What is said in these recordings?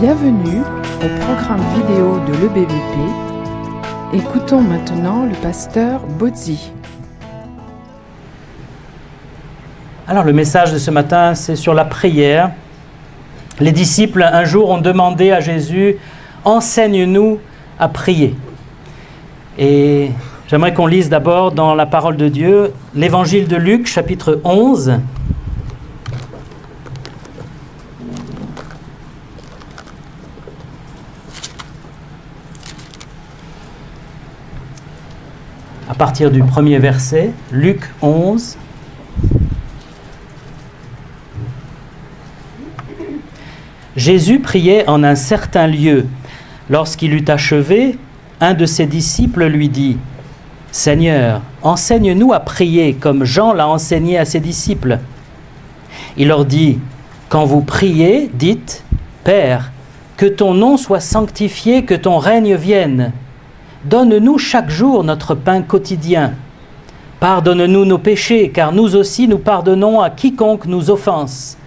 Bienvenue au programme vidéo de l'EBVP. Écoutons maintenant le pasteur Bozzi. Alors le message de ce matin, c'est sur la prière. Les disciples, un jour, ont demandé à Jésus « Enseigne-nous à prier ». Et j'aimerais qu'on lise d'abord dans la parole de Dieu, l'évangile de Luc, chapitre 11. À partir du premier verset, Luc 11. Jésus priait en un certain lieu. Lorsqu'il eut achevé, un de ses disciples lui dit « Seigneur, enseigne-nous à prier comme Jean l'a enseigné à ses disciples. » Il leur dit « Quand vous priez, dites « Père, que ton nom soit sanctifié, que ton règne vienne. Donne-nous chaque jour notre pain quotidien. Pardonne-nous nos péchés, car nous aussi nous pardonnons à quiconque nous offense.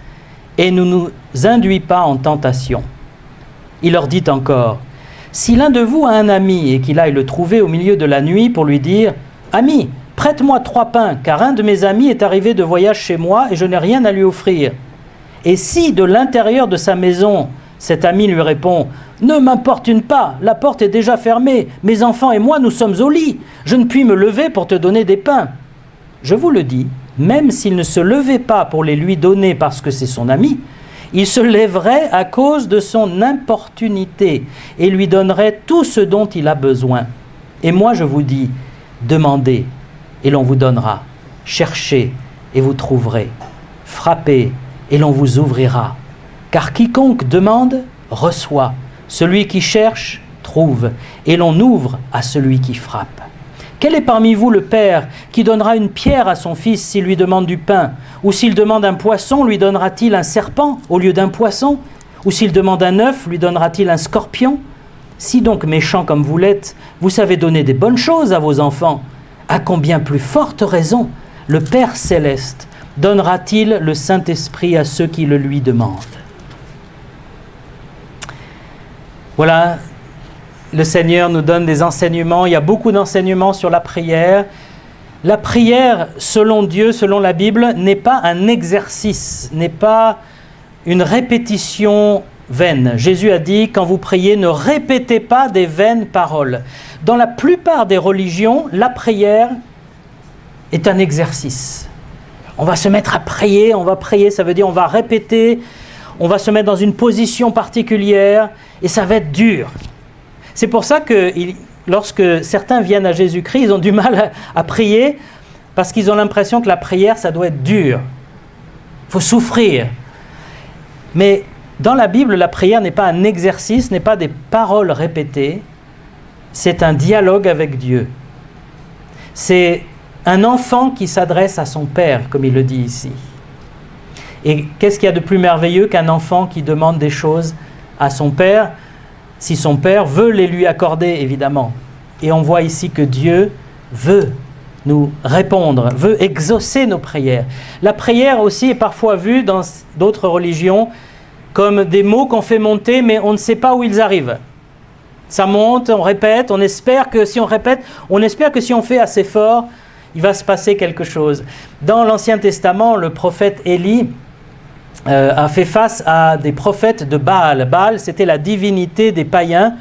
Et ne nous induis pas en tentation. » Il leur dit encore, « Si l'un de vous a un ami et qu'il aille le trouver au milieu de la nuit pour lui dire, « Ami, prête-moi 3 pains, car un de mes amis est arrivé de voyage chez moi et je n'ai rien à lui offrir. » Et si de l'intérieur de sa maison, cet ami lui répond, « Ne m'importune pas, la porte est déjà fermée, mes enfants et moi nous sommes au lit, je ne puis me lever pour te donner des pains. » Je vous le dis, même s'il ne se levait pas pour les lui donner parce que c'est son ami, il se lèverait à cause de son importunité et lui donnerait tout ce dont il a besoin. Et moi je vous dis, demandez et l'on vous donnera, cherchez et vous trouverez, frappez et l'on vous ouvrira. Car quiconque demande, reçoit, celui qui cherche, trouve, et l'on ouvre à celui qui frappe. Quel est parmi vous le père qui donnera une pierre à son fils s'il lui demande du pain? Ou s'il demande un poisson, lui donnera-t-il un serpent au lieu d'un poisson? Ou s'il demande un œuf, lui donnera-t-il un scorpion? Si donc méchants comme vous l'êtes, vous savez donner des bonnes choses à vos enfants, à combien plus forte raison le Père céleste donnera-t-il le Saint-Esprit à ceux qui le lui demandent? Voilà. Le Seigneur nous donne des enseignements, il y a beaucoup d'enseignements sur la prière. La prière, selon Dieu, selon la Bible, n'est pas un exercice, n'est pas une répétition vaine. Jésus a dit, quand vous priez, ne répétez pas des vaines paroles. Dans la plupart des religions, la prière est un exercice. On va se mettre à prier, on va prier, ça veut dire on va répéter, on va se mettre dans une position particulière et ça va être dur. C'est pour ça que lorsque certains viennent à Jésus-Christ, ils ont du mal à prier parce qu'ils ont l'impression que la prière, ça doit être dur. Il faut souffrir. Mais dans la Bible, la prière n'est pas un exercice, n'est pas des paroles répétées. C'est un dialogue avec Dieu. C'est un enfant qui s'adresse à son père, comme il le dit ici. Et qu'est-ce qu'il y a de plus merveilleux qu'un enfant qui demande des choses à son père ? Si son père veut les lui accorder, évidemment. Et on voit ici que Dieu veut nous répondre, veut exaucer nos prières. La prière aussi est parfois vue dans d'autres religions comme des mots qu'on fait monter, mais on ne sait pas où ils arrivent. Ça monte, on répète, on espère que si on répète, on espère que si on fait assez fort, il va se passer quelque chose. Dans l'Ancien Testament, le prophète Élie a fait face à des prophètes de Baal. Baal, c'était la divinité des païens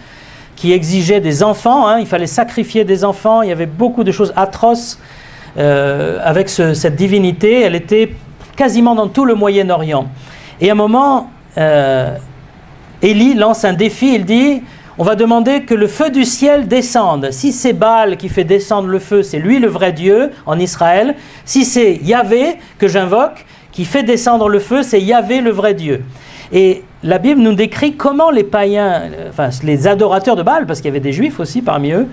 qui exigeait des enfants, il fallait sacrifier des enfants, il y avait beaucoup de choses atroces avec cette divinité, elle était quasiment dans tout le Moyen-Orient. Et à un moment, Élie lance un défi, il dit, on va demander que le feu du ciel descende. Si c'est Baal qui fait descendre le feu, c'est lui le vrai Dieu en Israël. Si c'est Yahvé que j'invoque, qui fait descendre le feu, c'est Yahvé le vrai Dieu. Et la Bible nous décrit comment les païens, enfin les adorateurs de Baal, parce qu'il y avait des juifs aussi parmi eux,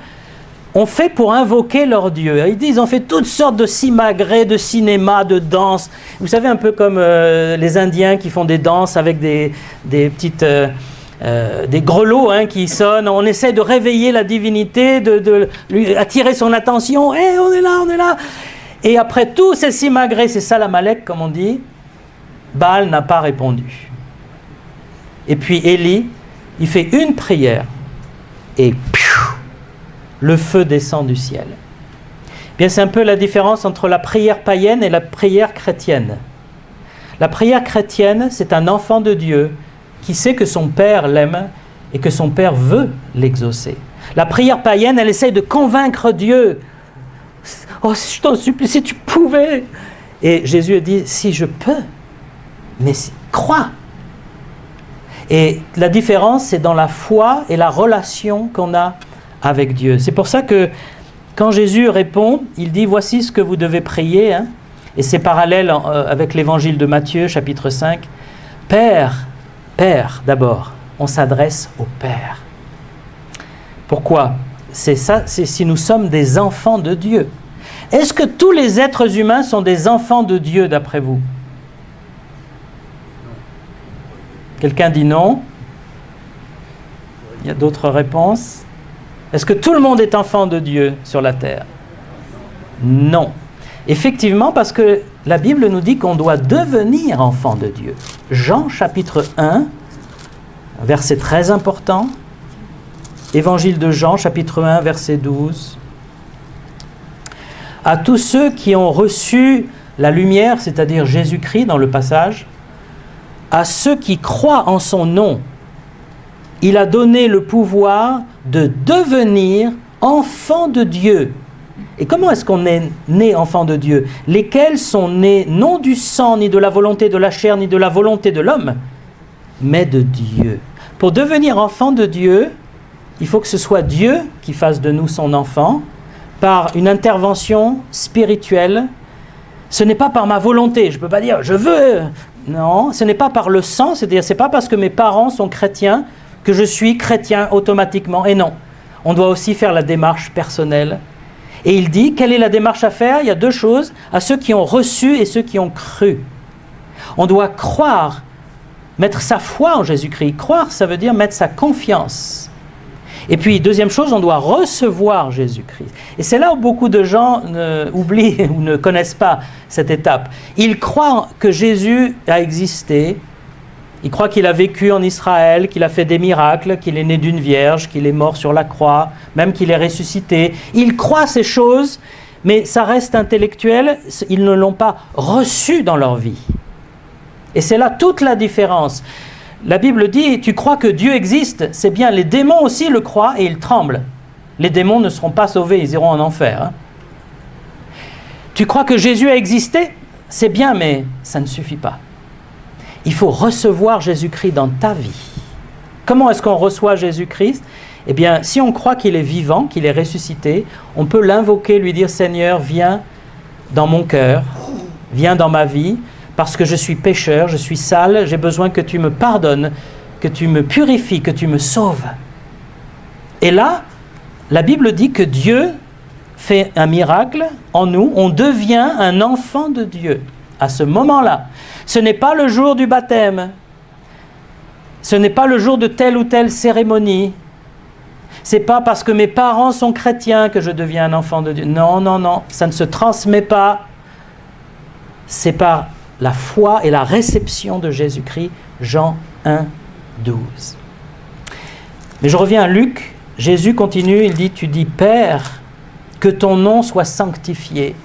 ont fait pour invoquer leur Dieu. Ils ont fait toutes sortes de simagrées, de cinéma, de danse. Vous savez, un peu comme les Indiens qui font des danses avec des petites... des grelots qui sonnent. On essaie de réveiller la divinité, de lui attirer son attention. Hey, on est là, on est là. Et après tous ces simagrées, c'est Salamalek, comme on dit, Baal n'a pas répondu. Et puis Élie, Il fait une prière et le feu descend du ciel. Bien, c'est un peu la différence entre la prière païenne et la prière chrétienne. La prière chrétienne, c'est un enfant de Dieu qui sait que son Père l'aime et que son Père veut l'exaucer. La prière païenne, elle essaye de convaincre Dieu. « Oh, je t'en supplie, si tu pouvais !» Et Jésus dit « Si je peux, mais crois !» Et la différence, c'est dans la foi et la relation qu'on a avec Dieu. C'est pour ça que quand Jésus répond, il dit « Voici ce que vous devez prier. » Et c'est parallèle avec l'évangile de Matthieu, chapitre 5. « Père, Père, d'abord, on s'adresse au Père. » Pourquoi ? C'est ça, c'est si nous sommes des enfants de Dieu. Est-ce que tous les êtres humains sont des enfants de Dieu, d'après vous ? Quelqu'un dit non. Il y a d'autres réponses. Est-ce que tout le monde est enfant de Dieu sur la terre ? Non. Effectivement, parce que la Bible nous dit qu'on doit devenir enfant de Dieu. Jean chapitre 1, verset très important. Évangile de Jean chapitre 1, verset 12. À tous ceux qui ont reçu la lumière, c'est-à-dire Jésus-Christ dans le passage, à ceux qui croient en son nom, il a donné le pouvoir de devenir enfants de Dieu. Et comment est-ce qu'on est né enfant de Dieu ? Lesquels sont nés non du sang, ni de la volonté de la chair, ni de la volonté de l'homme, mais de Dieu. Pour devenir enfant de Dieu, il faut que ce soit Dieu qui fasse de nous son enfant, par une intervention spirituelle. Ce n'est pas par ma volonté, je ne peux pas dire « je veux ». Non, ce n'est pas par le sang, c'est-à-dire ce n'est pas parce que mes parents sont chrétiens que je suis chrétien automatiquement. Et non, on doit aussi faire la démarche personnelle. Et il dit, quelle est la démarche à faire ? Il y a deux choses, à ceux qui ont reçu et ceux qui ont cru. On doit croire, mettre sa foi en Jésus-Christ. Croire, ça veut dire mettre sa confiance. Et puis, deuxième chose, on doit recevoir Jésus-Christ. Et c'est là où beaucoup de gens oublient ou ne connaissent pas cette étape. Ils croient que Jésus a existé, ils croient qu'il a vécu en Israël, qu'il a fait des miracles, qu'il est né d'une vierge, qu'il est mort sur la croix, même qu'il est ressuscité. Ils croient ces choses, mais ça reste intellectuel, ils ne l'ont pas reçu dans leur vie. Et c'est là toute la différence. La Bible dit, tu crois que Dieu existe, c'est bien, les démons aussi le croient et ils tremblent. Les démons ne seront pas sauvés, ils iront en enfer. Hein. Tu crois que Jésus a existé, c'est bien, mais ça ne suffit pas. Il faut recevoir Jésus-Christ dans ta vie. Comment est-ce qu'on reçoit Jésus-Christ ? Eh bien, si on croit qu'il est vivant, qu'il est ressuscité, on peut l'invoquer, lui dire, Seigneur, viens dans mon cœur, viens dans ma vie, parce que je suis pécheur, je suis sale, j'ai besoin que tu me pardonnes, que tu me purifies, que tu me sauves. Et là, la Bible dit que Dieu fait un miracle en nous, on devient un enfant de Dieu. À ce moment-là, ce n'est pas le jour du baptême, ce n'est pas le jour de telle ou telle cérémonie, c'est pas parce que mes parents sont chrétiens que je deviens un enfant de Dieu. Non, non, non, ça ne se transmet pas. C'est par la foi et la réception de Jésus-Christ, Jean 1, 12. Mais je reviens à Luc, Jésus continue, il dit, tu dis, Père, que ton nom soit sanctifié,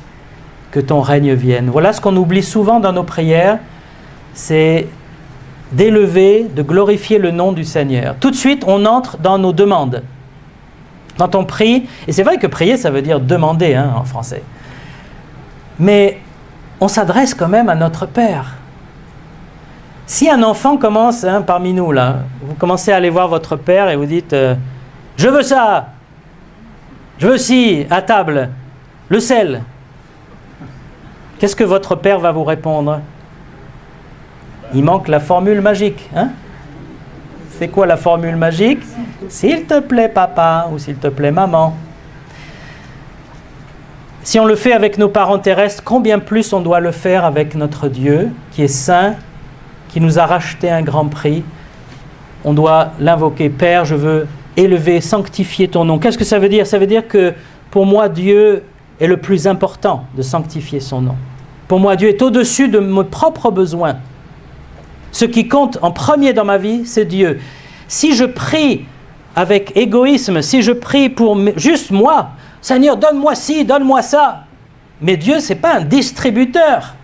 que ton règne vienne. Voilà ce qu'on oublie souvent dans nos prières, c'est d'élever, de glorifier le nom du Seigneur. Tout de suite, on entre dans nos demandes. Quand on prie, et c'est vrai que prier, ça veut dire demander hein, en français. Mais on s'adresse quand même à notre Père. Si un enfant commence, hein, parmi nous, là, vous commencez à aller voir votre Père et vous dites « Je veux ça, je veux ci, à table, le sel ». Qu'est-ce que votre Père va vous répondre ? Il manque la formule magique. Hein ? C'est quoi la formule magique ? S'il te plaît papa ou s'il te plaît maman. Si on le fait avec nos parents terrestres, combien plus on doit le faire avec notre Dieu qui est saint, qui nous a racheté un grand prix. On doit l'invoquer. Père, je veux élever, sanctifier ton nom. Qu'est-ce que ça veut dire ? Ça veut dire que pour moi, Dieu est le plus important de sanctifier son nom. Pour moi, Dieu est au-dessus de mes propres besoins. Ce qui compte en premier dans ma vie, c'est Dieu. Si je prie avec égoïsme, si je prie pour juste moi, Seigneur, donne-moi ci, donne-moi ça. Mais Dieu, ce n'est pas un distributeur.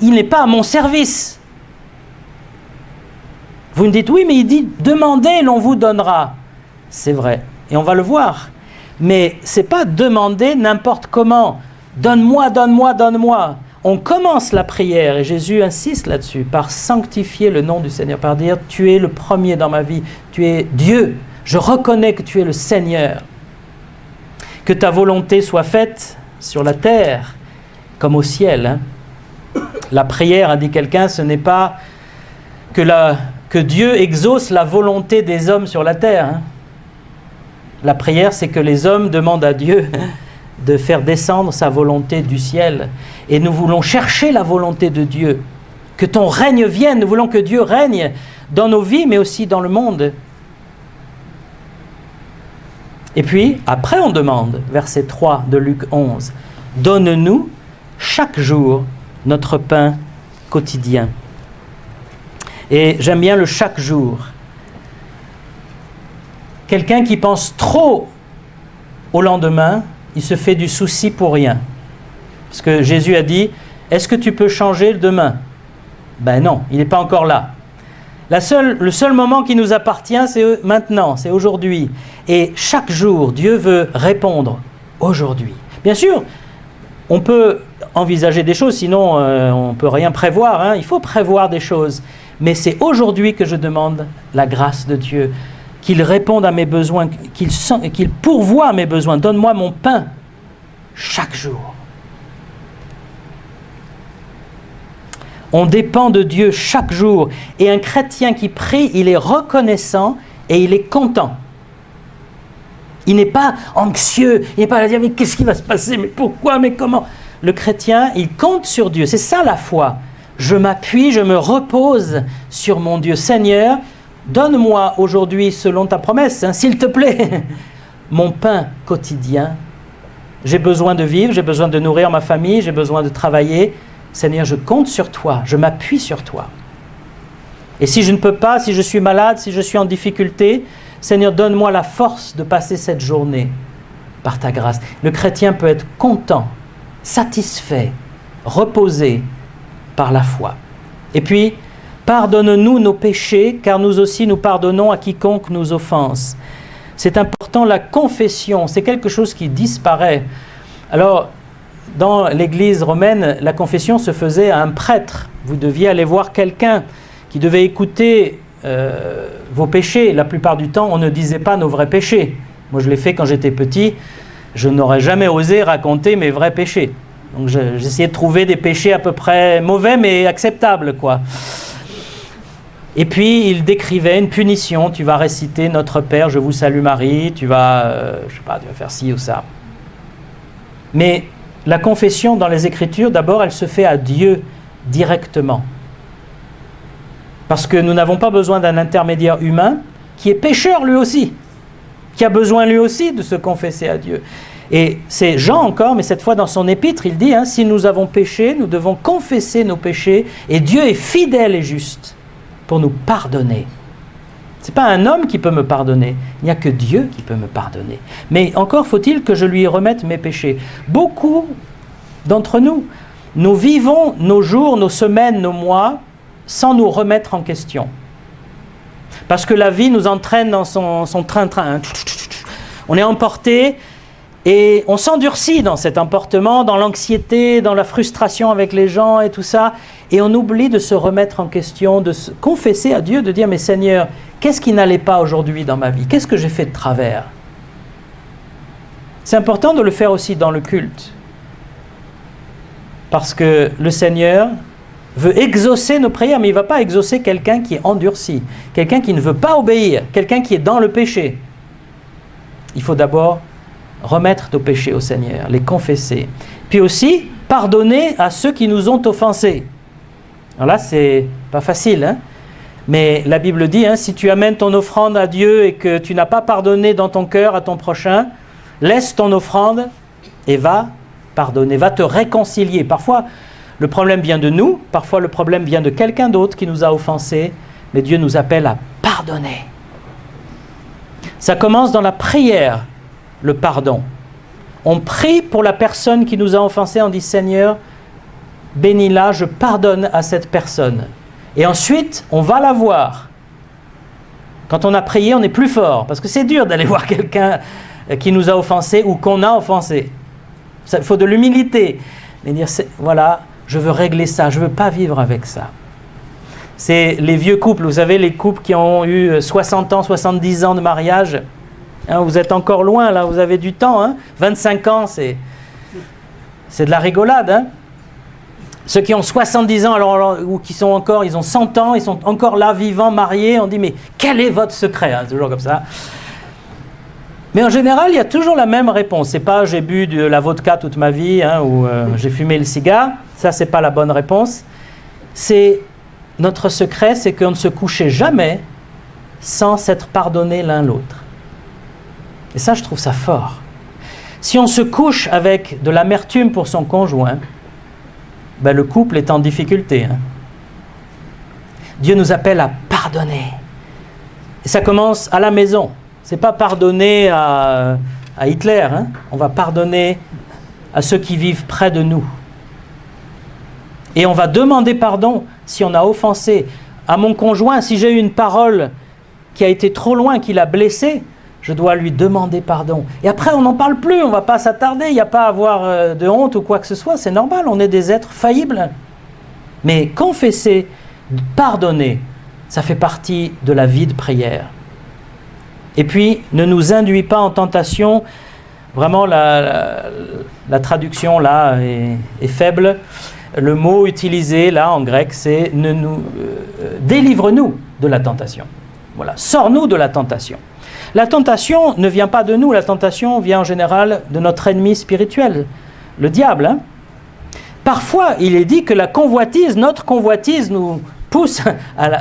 Il n'est pas à mon service. Vous me dites, oui, mais il dit, demandez, l'on vous donnera. C'est vrai, et on va le voir. Mais ce n'est pas demander n'importe comment. Donne-moi, donne-moi, donne-moi. On commence la prière, et Jésus insiste là-dessus, par sanctifier le nom du Seigneur, par dire, tu es le premier dans ma vie, tu es Dieu, je reconnais que tu es le Seigneur. Que ta volonté soit faite sur la terre, comme au ciel. Hein. La prière, a dit quelqu'un, ce n'est pas que Dieu exauce la volonté des hommes sur la terre. Hein. La prière, c'est que les hommes demandent à Dieu de faire descendre sa volonté du ciel. Et nous voulons chercher la volonté de Dieu. Que ton règne vienne. Nous voulons que Dieu règne dans nos vies, mais aussi dans le monde. Et puis, après on demande, verset 3 de Luc 11, « Donne-nous chaque jour notre pain quotidien. » Et j'aime bien le « chaque jour ». Quelqu'un qui pense trop au lendemain, il se fait du souci pour rien. Parce que Jésus a dit, est-ce que tu peux changer le demain? Ben non, il n'est pas encore là. Le seul moment qui nous appartient, c'est maintenant, c'est aujourd'hui. Et chaque jour, Dieu veut répondre aujourd'hui. Bien sûr, on peut envisager des choses, sinon on ne peut rien prévoir. Hein. Il faut prévoir des choses. Mais c'est aujourd'hui que je demande la grâce de Dieu, qu'il réponde à mes besoins, qu'il pourvoie à mes besoins. Donne-moi mon pain chaque jour. On dépend de Dieu chaque jour. Et un chrétien qui prie, il est reconnaissant et il est content. Il n'est pas anxieux, il n'est pas à dire « mais qu'est-ce qui va se passer, mais pourquoi, mais comment ?» Le chrétien, il compte sur Dieu. C'est ça la foi. Je m'appuie, je me repose sur mon Dieu. Seigneur, donne-moi aujourd'hui, selon ta promesse, hein, s'il te plaît, mon pain quotidien. J'ai besoin de vivre, j'ai besoin de nourrir ma famille, j'ai besoin de travailler. Seigneur, je compte sur toi, je m'appuie sur toi. Et si je ne peux pas, si je suis malade, si je suis en difficulté, Seigneur, donne-moi la force de passer cette journée par ta grâce. Le chrétien peut être content, satisfait, reposé par la foi. Et puis, pardonne-nous nos péchés, car nous aussi nous pardonnons à quiconque nous offense. C'est important, la confession, c'est quelque chose qui disparaît. Alors, dans l'Église romaine, la confession se faisait à un prêtre. Vous deviez aller voir quelqu'un qui devait écouter vos péchés. La plupart du temps, on ne disait pas nos vrais péchés. Moi, je l'ai fait quand j'étais petit. Je n'aurais jamais osé raconter mes vrais péchés. Donc, j'essayais de trouver des péchés à peu près mauvais, mais acceptables, quoi. Et puis, il décrivait une punition. Tu vas réciter « Notre Père, je vous salue Marie », tu vas, je sais pas, tu vas faire ci ou ça. Mais la confession dans les Écritures, d'abord, elle se fait à Dieu directement. Parce que nous n'avons pas besoin d'un intermédiaire humain qui est pécheur lui aussi, qui a besoin lui aussi de se confesser à Dieu. Et c'est Jean encore, mais cette fois dans son épître, il dit, si nous avons péché, nous devons confesser nos péchés, et Dieu est fidèle et juste pour nous pardonner. Ce n'est pas un homme qui peut me pardonner, il n'y a que Dieu qui peut me pardonner. Mais encore faut-il que je lui remette mes péchés. Beaucoup d'entre nous, nous vivons nos jours, nos semaines, nos mois, sans nous remettre en question. Parce que la vie nous entraîne dans son train-train. On est emporté et on s'endurcit dans cet emportement, dans l'anxiété, dans la frustration avec les gens et tout ça. Et on oublie de se remettre en question, de se confesser à Dieu, de dire « Mais Seigneur, qu'est-ce qui n'allait pas aujourd'hui dans ma vie? Qu'est-ce que j'ai fait de travers ?» C'est important de le faire aussi dans le culte. Parce que le Seigneur veut exaucer nos prières, mais il ne va pas exaucer quelqu'un qui est endurci, quelqu'un qui ne veut pas obéir, quelqu'un qui est dans le péché. Il faut d'abord remettre nos péchés au Seigneur, les confesser. Puis aussi, pardonner à ceux qui nous ont offensés. Alors là, c'est pas facile, hein? Mais la Bible dit, si tu amènes ton offrande à Dieu et que tu n'as pas pardonné dans ton cœur à ton prochain, laisse ton offrande et va pardonner, va te réconcilier. Parfois, le problème vient de nous, parfois le problème vient de quelqu'un d'autre qui nous a offensés, mais Dieu nous appelle à pardonner. pardonner. Ça commence dans la prière, le pardon. On prie pour la personne qui nous a offensés, on dit Seigneur, bénis-la, je pardonne à cette personne. Et ensuite, on va la voir. Quand on a prié, on est plus fort, parce que c'est dur d'aller voir quelqu'un qui nous a offensés ou qu'on a offensé. Il faut de l'humilité. Mais dire, voilà, je veux régler ça, je ne veux pas vivre avec ça. C'est les vieux couples, vous savez, les couples qui ont eu 60 ans, 70 ans de mariage. Hein, vous êtes encore loin, là, vous avez du temps. Hein, 25 ans, c'est de la rigolade. Hein. Ceux qui ont 70 ans, alors, ou qui sont encore, ils ont 100 ans, ils sont encore là, vivants, mariés, on dit, mais quel est votre secret, hein, toujours comme ça. Mais en général, il y a toujours la même réponse. C'est pas j'ai bu de la vodka toute ma vie, hein, ou j'ai fumé le cigare. Ça, c'est pas la bonne réponse. C'est notre secret, c'est qu'on ne se couchait jamais sans s'être pardonné l'un l'autre. Et ça, je trouve ça fort. Si on se couche avec de l'amertume pour son conjoint, ben le couple est en difficulté. Hein. Dieu nous appelle à pardonner. Et ça commence à la maison. C'est pas pardonner à Hitler. Hein. On va pardonner à ceux qui vivent près de nous. Et on va demander pardon si on a offensé. À mon conjoint, si j'ai eu une parole qui a été trop loin, qui l'a blessé, je dois lui demander pardon. Et après, on n'en parle plus, on ne va pas s'attarder, il n'y a pas à avoir de honte ou quoi que ce soit, c'est normal, on est des êtres faillibles. Mais confesser, pardonner, ça fait partie de la vie de prière. Et puis, ne nous induis pas en tentation. Vraiment, la traduction là est faible. Le mot utilisé là en grec, c'est délivre-nous de la tentation. Voilà, sors-nous de la tentation. La tentation ne vient pas de nous, la tentation vient en général de notre ennemi spirituel, le diable. Hein. Parfois, il est dit que notre convoitise nous pousse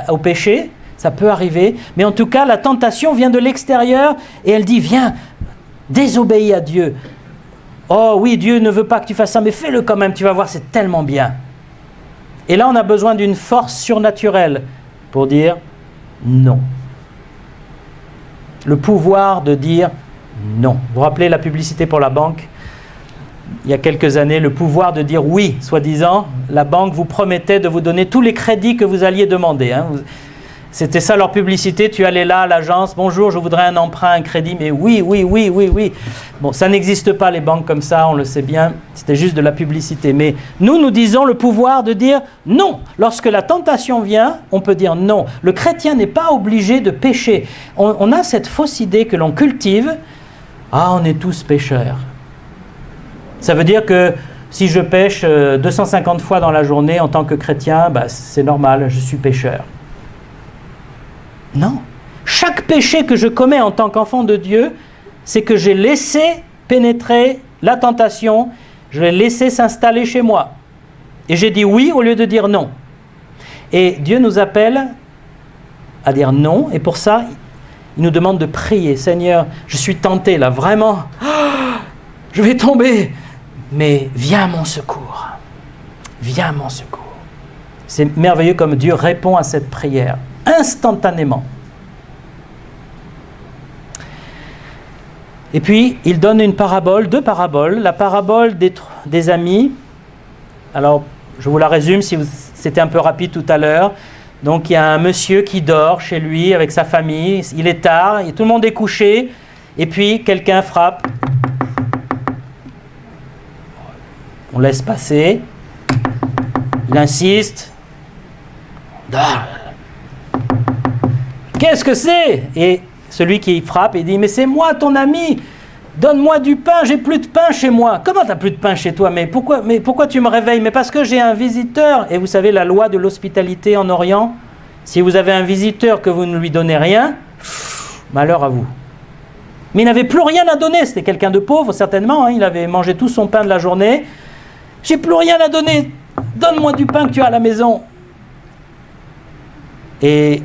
au péché, ça peut arriver, mais en tout cas, la tentation vient de l'extérieur et elle dit, viens, désobéis à Dieu. Oh oui, Dieu ne veut pas que tu fasses ça, mais fais-le quand même, tu vas voir, c'est tellement bien. Et là, on a besoin d'une force surnaturelle pour dire non. Le pouvoir de dire non. Vous vous rappelez la publicité pour la banque ? Il y a quelques années, le pouvoir de dire oui, soi-disant, la banque vous promettait de vous donner tous les crédits que vous alliez demander. Hein. C'était ça leur publicité, tu allais là à l'agence, bonjour, je voudrais un emprunt, un crédit, mais oui. Bon, ça n'existe pas les banques comme ça, on le sait bien, c'était juste de la publicité. Mais nous disons le pouvoir de dire non. Lorsque la tentation vient, on peut dire non. Le chrétien n'est pas obligé de pécher. On a cette fausse idée que l'on cultive, on est tous pécheurs. Ça veut dire que si je pêche 250 fois dans la journée en tant que chrétien, c'est normal, je suis pécheur. Non. Chaque péché que je commets en tant qu'enfant de Dieu, c'est que j'ai laissé pénétrer la tentation, je l'ai laissé s'installer chez moi. Et j'ai dit oui au lieu de dire non. Et Dieu nous appelle à dire non, et pour ça, il nous demande de prier. Seigneur, je suis tenté là, vraiment, je vais tomber, mais viens à mon secours. Viens à mon secours. C'est merveilleux comme Dieu répond à cette prière. Instantanément. Et puis, il donne une parabole, 2 paraboles. La parabole des amis. Alors, je vous la résume, c'était un peu rapide tout à l'heure. Donc, il y a un monsieur qui dort chez lui avec sa famille. Il est tard, tout le monde est couché. Et puis, quelqu'un frappe. On laisse passer. Il insiste. Dors. Qu'est-ce que c'est ? Et celui qui frappe, il dit, mais c'est moi ton ami, donne-moi du pain, j'ai plus de pain chez moi. Comment t'as plus de pain chez toi ? Mais pourquoi tu me réveilles ? Mais parce que j'ai un visiteur. Et vous savez, la loi de l'hospitalité en Orient, si vous avez un visiteur que vous ne lui donnez rien, malheur à vous. Mais il n'avait plus rien à donner, c'était quelqu'un de pauvre certainement, hein. Il avait mangé tout son pain de la journée. J'ai plus rien à donner, donne-moi du pain que tu as à la maison. Et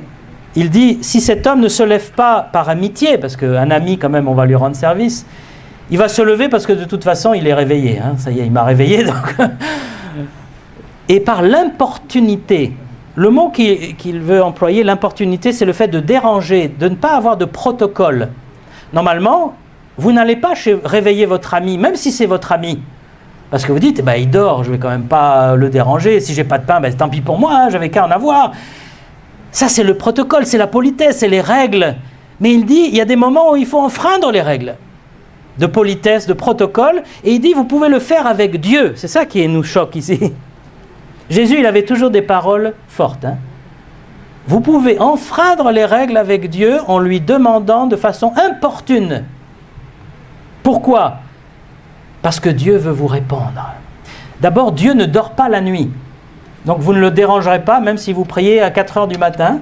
il dit, si cet homme ne se lève pas par amitié, parce qu'un ami quand même on va lui rendre service, il va se lever parce que de toute façon il est réveillé, hein. Ça y est, il m'a réveillé donc. Et par l'importunité Le mot qu'il veut employer, l'importunité, c'est le fait de déranger, de ne pas avoir de protocole. Normalement, vous n'allez pas réveiller votre ami, même si c'est votre ami. Parce que vous dites, il dort, je ne vais quand même pas le déranger. Si je n'ai pas de pain, tant pis pour moi, hein, j'avais qu'à en avoir. Ça, c'est le protocole, c'est la politesse, c'est les règles. Mais il dit, il y a des moments où il faut enfreindre les règles de politesse, de protocole. Et il dit, vous pouvez le faire avec Dieu. C'est ça qui nous choque ici. Jésus, il avait toujours des paroles fortes. Hein. Vous pouvez enfreindre les règles avec Dieu en lui demandant de façon importune. Pourquoi ? Parce que Dieu veut vous répondre. D'abord, Dieu ne dort pas la nuit. Donc vous ne le dérangerez pas, même si vous priez à 4 heures du matin.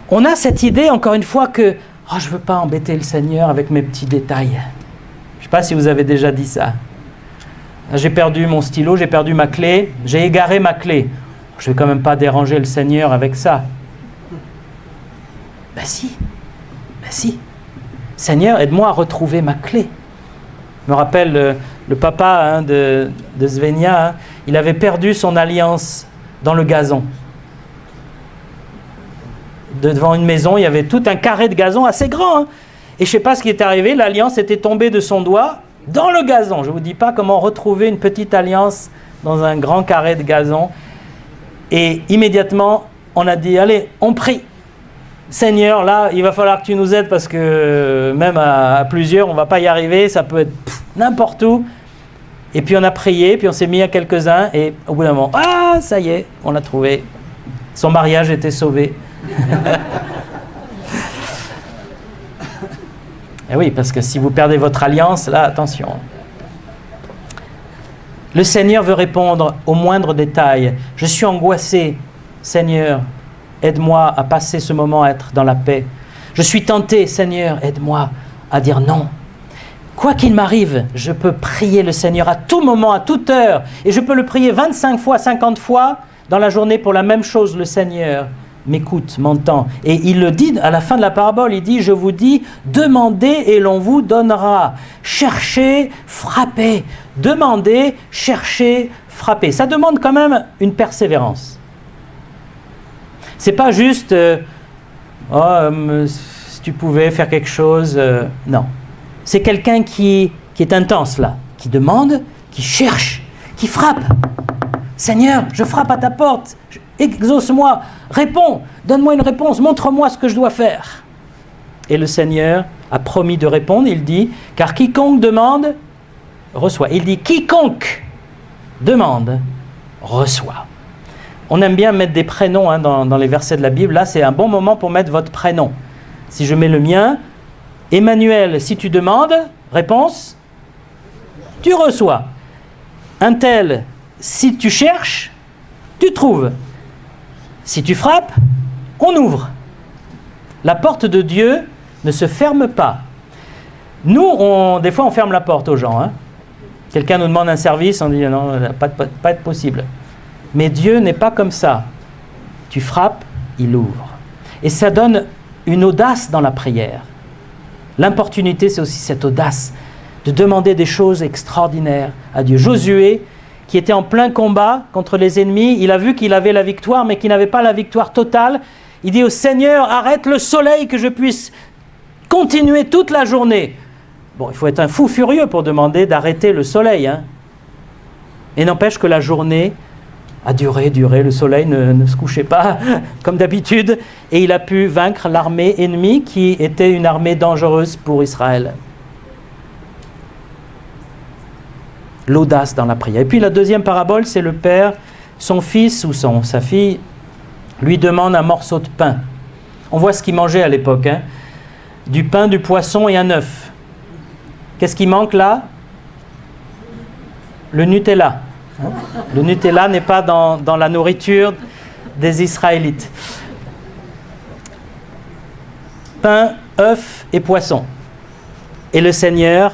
On a cette idée, encore une fois, que je ne veux pas embêter le Seigneur avec mes petits détails. Je ne sais pas si vous avez déjà dit ça. J'ai perdu mon stylo, j'ai perdu ma clé, j'ai égaré ma clé. Je ne vais quand même pas déranger le Seigneur avec ça. Si. Seigneur, aide-moi à retrouver ma clé. Je me rappelle le papa de Svenia, il avait perdu son alliance dans le gazon. Devant une maison, il y avait tout un carré de gazon assez grand. Et je ne sais pas ce qui est arrivé, l'alliance était tombée de son doigt dans le gazon. Je ne vous dis pas comment retrouver une petite alliance dans un grand carré de gazon. Et immédiatement, on a dit, allez, on prie. Seigneur, là, il va falloir que tu nous aides parce que même à plusieurs, on ne va pas y arriver, ça peut être n'importe où. Et puis on a prié, puis on s'est mis à quelques-uns, et au bout d'un moment, ça y est, on l'a trouvé. Son mariage était sauvé. Et oui, parce que si vous perdez votre alliance, là, attention. Le Seigneur veut répondre aux moindres détails. Je suis angoissé, Seigneur. Aide-moi à passer ce moment à être dans la paix. Je suis tenté, Seigneur, aide-moi à dire non. Quoi qu'il m'arrive, je peux prier le Seigneur à tout moment, à toute heure. Et je peux le prier 25 fois, 50 fois dans la journée pour la même chose. Le Seigneur m'écoute, m'entend. Et il le dit à la fin de la parabole, il dit, je vous dis, demandez et l'on vous donnera. Cherchez, frappez. Demandez, cherchez, frappez. Ça demande quand même une persévérance. C'est pas juste, si tu pouvais faire quelque chose, non. C'est quelqu'un qui est intense là, qui demande, qui cherche, qui frappe. Seigneur, je frappe à ta porte, exauce-moi, réponds, donne-moi une réponse, montre-moi ce que je dois faire. Et le Seigneur a promis de répondre, il dit, car quiconque demande, reçoit. Il dit, quiconque demande, reçoit. On aime bien mettre des prénoms dans les versets de la Bible. Là, c'est un bon moment pour mettre votre prénom. Si je mets le mien, Emmanuel, si tu demandes, réponse, tu reçois. Un tel, si tu cherches, tu trouves. Si tu frappes, on ouvre. La porte de Dieu ne se ferme pas. Nous, des fois, on ferme la porte aux gens. Quelqu'un nous demande un service, on dit non, pas être possible. Mais Dieu n'est pas comme ça. Tu frappes, il ouvre. Et ça donne une audace dans la prière. L'importunité, c'est aussi cette audace de demander des choses extraordinaires à Dieu. Josué, qui était en plein combat contre les ennemis, il a vu qu'il avait la victoire, mais qu'il n'avait pas la victoire totale. Il dit au Seigneur, arrête le soleil que je puisse continuer toute la journée. Bon, il faut être un fou furieux pour demander d'arrêter le soleil. Et n'empêche que la journée a duré, le soleil ne se couchait pas comme d'habitude, et il a pu vaincre l'armée ennemie qui était une armée dangereuse pour Israël. L'audace dans la prière. Et puis la deuxième parabole, c'est le père, son fils ou sa fille lui demande un morceau de pain. On voit ce qu'il mangeait à l'époque, du pain, du poisson et un œuf. Qu'est-ce qui manque là ? Le Nutella. Le Nutella n'est pas dans la nourriture des Israélites. Pain, œuf et poisson. Et le Seigneur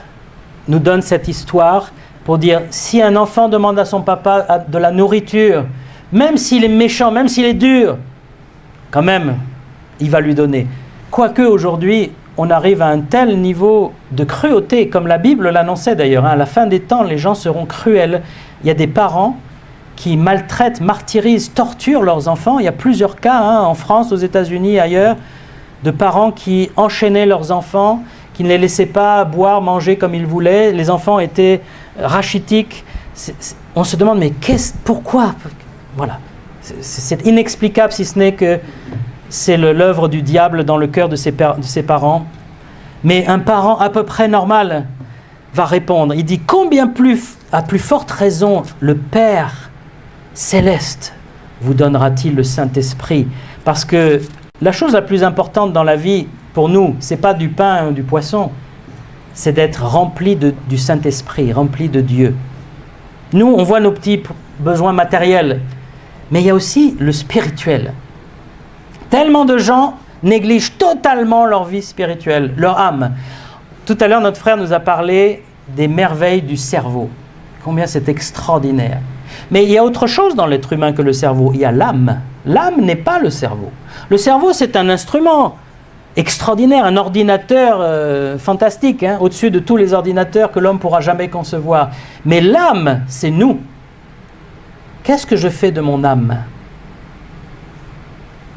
nous donne cette histoire pour dire, si un enfant demande à son papa de la nourriture, même s'il est méchant, même s'il est dur, quand même, il va lui donner. Quoique aujourd'hui, on arrive à un tel niveau de cruauté, comme la Bible l'annonçait d'ailleurs, à la fin des temps, les gens seront cruels. Il y a des parents qui maltraitent, martyrisent, torturent leurs enfants. Il y a plusieurs cas, en France, aux États-Unis, ailleurs, de parents qui enchaînaient leurs enfants, qui ne les laissaient pas boire, manger comme ils voulaient. Les enfants étaient rachitiques. On se demande, mais pourquoi ? Voilà. C'est inexplicable, si ce n'est que c'est l'œuvre du diable dans le cœur de ses parents. Mais un parent à peu près normal va répondre. Il dit, combien à plus forte raison le Père céleste vous donnera-t-il le Saint-Esprit ? Parce que la chose la plus importante dans la vie, pour nous, ce n'est pas du pain ou du poisson, c'est d'être rempli du Saint-Esprit, rempli de Dieu. Nous, on voit nos petits besoins matériels, mais il y a aussi le spirituel. Tellement de gens négligent totalement leur vie spirituelle, leur âme. Tout à l'heure, notre frère nous a parlé des merveilles du cerveau. Combien c'est extraordinaire. Mais il y a autre chose dans l'être humain que le cerveau. Il y a l'âme. L'âme n'est pas le cerveau. Le cerveau, c'est un instrument extraordinaire, un ordinateur fantastique, au-dessus de tous les ordinateurs que l'homme pourra jamais concevoir. Mais l'âme, c'est nous. Qu'est-ce que je fais de mon âme ?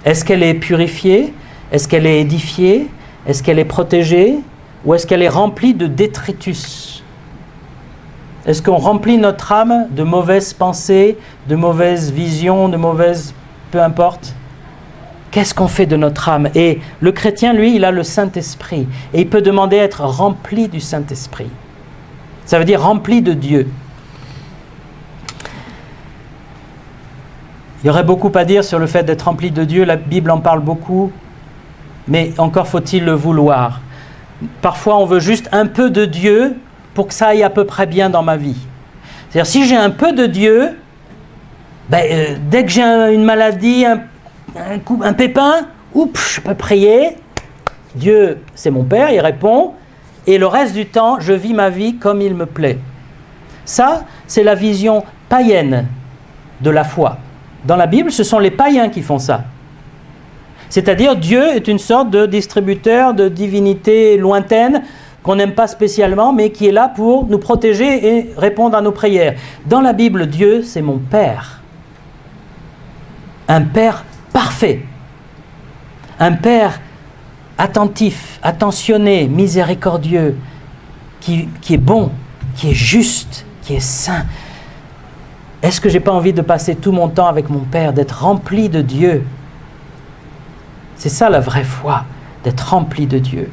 Est-ce qu'elle est purifiée ? Est-ce qu'elle est édifiée ? Est-ce qu'elle est protégée ? Ou est-ce qu'elle est remplie de détritus ? Est-ce qu'on remplit notre âme de mauvaises pensées, de mauvaises visions, de mauvaises... peu importe ? Qu'est-ce qu'on fait de notre âme ? Et le chrétien, lui, il a le Saint-Esprit. Et il peut demander à être rempli du Saint-Esprit. Ça veut dire rempli de Dieu. Il y aurait beaucoup à dire sur le fait d'être rempli de Dieu. La Bible en parle beaucoup. Mais encore faut-il le vouloir. Parfois, on veut juste un peu de Dieu pour que ça aille à peu près bien dans ma vie. C'est-à-dire, si j'ai un peu de Dieu, dès que j'ai une maladie, un pépin, je peux prier. Dieu, c'est mon Père, il répond. Et le reste du temps, je vis ma vie comme il me plaît. Ça, c'est la vision païenne de la foi. Dans la Bible, ce sont les païens qui font ça. C'est-à-dire, Dieu est une sorte de distributeur de divinité lointaine qu'on n'aime pas spécialement, mais qui est là pour nous protéger et répondre à nos prières. Dans la Bible, Dieu, c'est mon Père. Un Père parfait. Un Père attentif, attentionné, miséricordieux, qui est bon, qui est juste, qui est saint. Est-ce que je n'ai pas envie de passer tout mon temps avec mon Père, d'être rempli de Dieu ? C'est ça la vraie foi, d'être rempli de Dieu.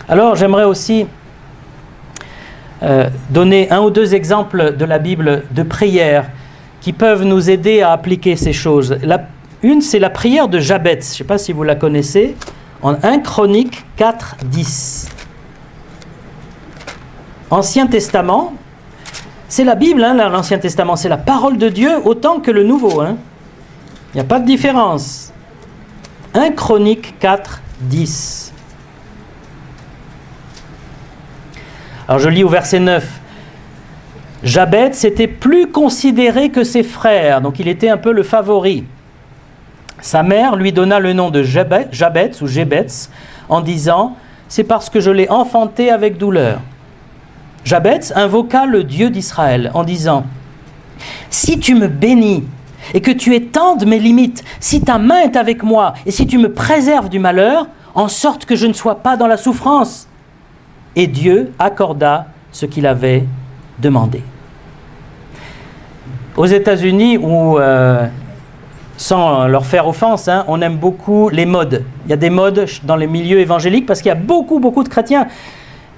Alors j'aimerais aussi donner un ou deux exemples de la Bible de prières qui peuvent nous aider à appliquer ces choses. Une, c'est la prière de Jabez. Je ne sais pas si vous la connaissez. En 1 Chroniques 4, 10. Ancien Testament, c'est la Bible, l'Ancien Testament, c'est la parole de Dieu autant que le Nouveau. Il n'y a pas de différence. 1 Chroniques 4, 10. Alors je lis au verset 9. Jabez était plus considéré que ses frères, donc il était un peu le favori. Sa mère lui donna le nom de Jabez ou Jébetz en disant « C'est parce que je l'ai enfanté avec douleur ». Jabez invoqua le Dieu d'Israël en disant « Si tu me bénis et que tu étendes mes limites, si ta main est avec moi et si tu me préserves du malheur, en sorte que je ne sois pas dans la souffrance. » Et Dieu accorda ce qu'il avait demandé. Aux États-Unis, où, sans leur faire offense, on aime beaucoup les modes. Il y a des modes dans les milieux évangéliques parce qu'il y a beaucoup de chrétiens.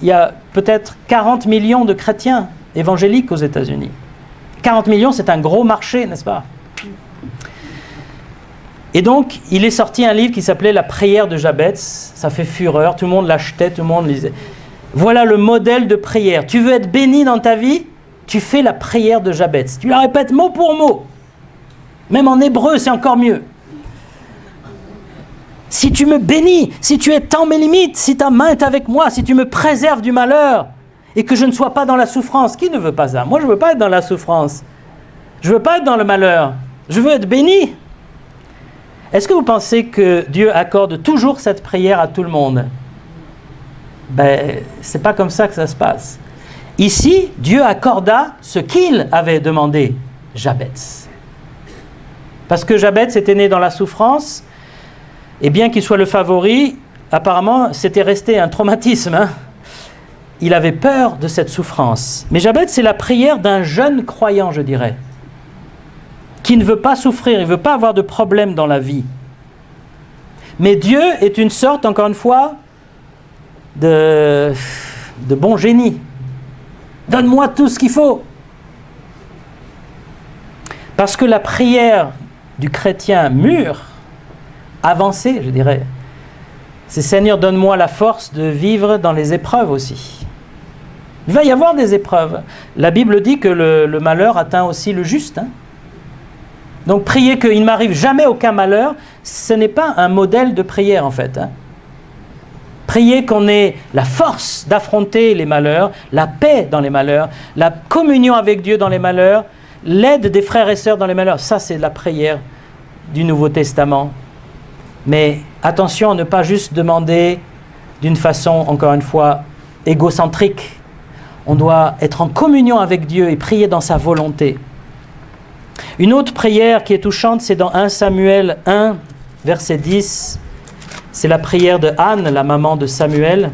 Il y a peut-être 40 millions de chrétiens évangéliques aux États-Unis. 40 millions, c'est un gros marché, n'est-ce pas ? Et donc, il est sorti un livre qui s'appelait « La prière de Jabez ». Ça fait fureur, tout le monde l'achetait, tout le monde lisait. Voilà le modèle de prière. Tu veux être béni dans ta vie ? Tu fais la prière de Jabez. Tu la répètes mot pour mot. Même en hébreu, c'est encore mieux. Si tu me bénis, si tu étends mes limites, si ta main est avec moi, si tu me préserves du malheur et que je ne sois pas dans la souffrance. Qui ne veut pas ça ? Moi, je ne veux pas être dans la souffrance. Je ne veux pas être dans le malheur. Je veux être béni. Est-ce que vous pensez que Dieu accorde toujours cette prière à tout le monde ? C'est pas comme ça que ça se passe. Ici, Dieu accorda ce qu'il avait demandé. Jabez. Parce que Jabez était né dans la souffrance, et bien qu'il soit le favori, apparemment c'était resté un traumatisme. Hein. Il avait peur de cette souffrance. Mais Jabez, c'est la prière d'un jeune croyant, je dirais, qui ne veut pas souffrir, il ne veut pas avoir de problème dans la vie. Mais Dieu est une sorte, encore une fois, de bon génie. Donne-moi tout ce qu'il faut. Parce que la prière du chrétien mûr, avancé, je dirais, c'est Seigneur, donne-moi la force de vivre dans les épreuves aussi. Il va y avoir des épreuves. La Bible dit que le malheur atteint aussi le juste. Hein. Donc prier qu'il ne m'arrive jamais aucun malheur, ce n'est pas un modèle de prière en fait. Hein. Prier qu'on ait la force d'affronter les malheurs, la paix dans les malheurs, la communion avec Dieu dans les malheurs, l'aide des frères et sœurs dans les malheurs. Ça, c'est la prière du Nouveau Testament. Mais attention à ne pas juste demander d'une façon, encore une fois, égocentrique. On doit être en communion avec Dieu et prier dans sa volonté. Une autre prière qui est touchante, c'est dans 1 Samuel 1, verset 10. C'est la prière de Anne, la maman de Samuel.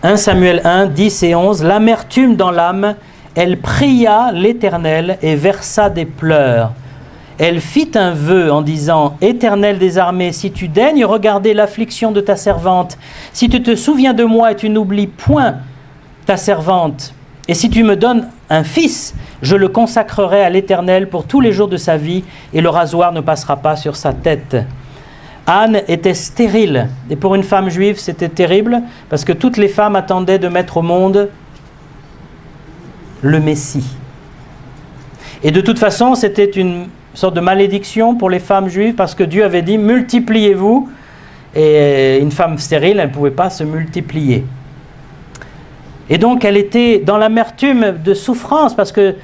« 1 Samuel 1, 10 et 11. L'amertume dans l'âme, elle pria l'Éternel et versa des pleurs. Elle fit un vœu en disant « Éternel des armées, si tu daignes regarder l'affliction de ta servante, si tu te souviens de moi et tu n'oublies point ta servante, et si tu me donnes un fils, je le consacrerai à l'Éternel pour tous les jours de sa vie, et le rasoir ne passera pas sur sa tête. » Anne était stérile, et pour une femme juive, c'était terrible, parce que toutes les femmes attendaient de mettre au monde le Messie. Et de toute façon, c'était une sorte de malédiction pour les femmes juives, parce que Dieu avait dit « multipliez-vous », et une femme stérile, elle ne pouvait pas se multiplier. Et donc, elle était dans l'amertume de souffrance, parce que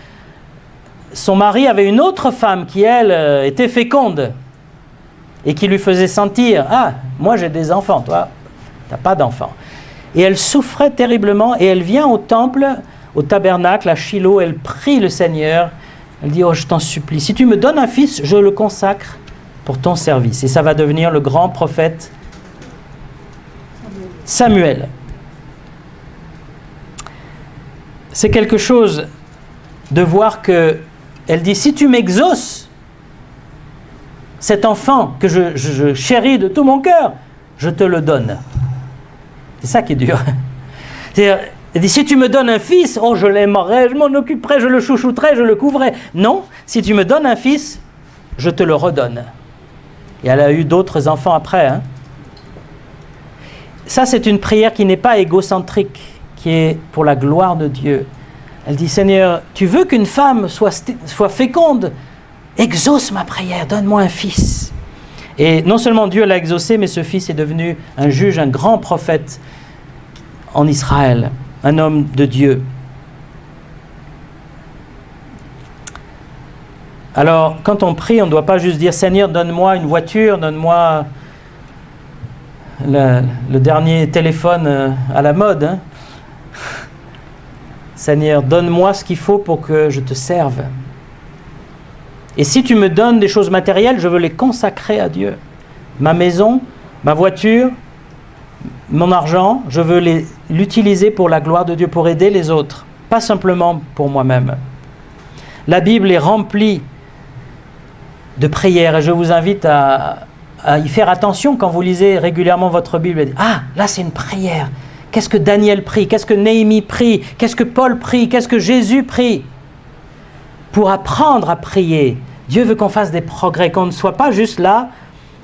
son mari avait une autre femme qui, elle, était féconde, et qui lui faisait sentir « Ah, moi j'ai des enfants, toi, tu n'as pas d'enfants. » Et elle souffrait terriblement, et elle vient au temple, au tabernacle, à Shiloh, elle prie le Seigneur. Elle dit « Oh, je t'en supplie, si tu me donnes un fils, je le consacre pour ton service. » Et ça va devenir le grand prophète Samuel. C'est quelque chose de voir que elle dit « Si tu m'exauces, cet enfant que je chéris de tout mon cœur, je te le donne. » C'est ça qui est dur. C'est-à-dire, elle dit, si tu me donnes un fils, oh, je l'aimerai, je m'en occuperai, je le chouchouterai, je le couvrai. Non, si tu me donnes un fils, je te le redonne. Et elle a eu d'autres enfants après. Hein. Ça, c'est une prière qui n'est pas égocentrique, qui est pour la gloire de Dieu. Elle dit, Seigneur, tu veux qu'une femme soit féconde? Exauce ma prière, donne-moi un fils. Et non seulement Dieu l'a exaucé, mais ce fils est devenu un juge, un grand prophète en Israël. Un homme de Dieu. Alors, quand on prie, on ne doit pas juste dire « Seigneur, donne-moi une voiture, donne-moi le dernier téléphone à la mode. Hein. Seigneur, donne-moi ce qu'il faut pour que je te serve. Et si tu me donnes des choses matérielles, je veux les consacrer à Dieu. Ma maison, ma voiture, mon argent, je veux l'utiliser pour la gloire de Dieu, pour aider les autres, pas simplement pour moi-même. La Bible est remplie de prières et je vous invite à y faire attention quand vous lisez régulièrement votre Bible. Ah, là c'est une prière. Qu'est-ce que Daniel prie? Qu'est-ce que Néhémie prie? Qu'est-ce que Paul prie? Qu'est-ce que Jésus prie? Pour apprendre à prier. Dieu veut qu'on fasse des progrès, qu'on ne soit pas juste là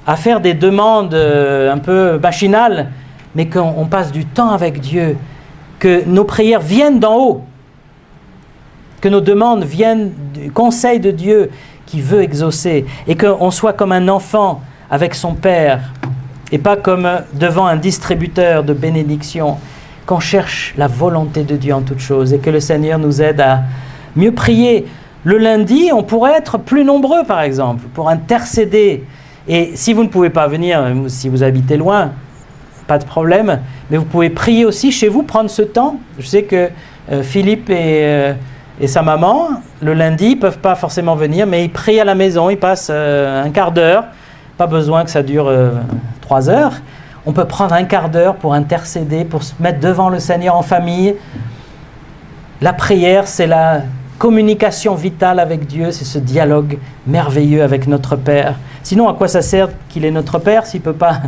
à faire des demandes un peu machinales, mais qu'on passe du temps avec Dieu, que nos prières viennent d'en haut, que nos demandes viennent du conseil de Dieu qui veut exaucer, et qu'on soit comme un enfant avec son Père, et pas comme devant un distributeur de bénédictions, qu'on cherche la volonté de Dieu en toutes choses, et que le Seigneur nous aide à mieux prier. Le lundi, on pourrait être plus nombreux, par exemple, pour intercéder. Et si vous ne pouvez pas venir, si vous habitez loin, pas de problème. Mais vous pouvez prier aussi chez vous, prendre ce temps. Je sais que Philippe et sa maman, le lundi, ne peuvent pas forcément venir, mais ils prient à la maison, ils passent un quart d'heure. Pas besoin que ça dure 3 heures. On peut prendre un quart d'heure pour intercéder, pour se mettre devant le Seigneur en famille. La prière, c'est la communication vitale avec Dieu, c'est ce dialogue merveilleux avec notre Père. Sinon, à quoi ça sert qu'il est notre Père s'il ne peut pas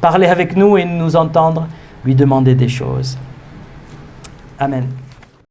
parler avec nous et nous entendre, lui demander des choses? Amen.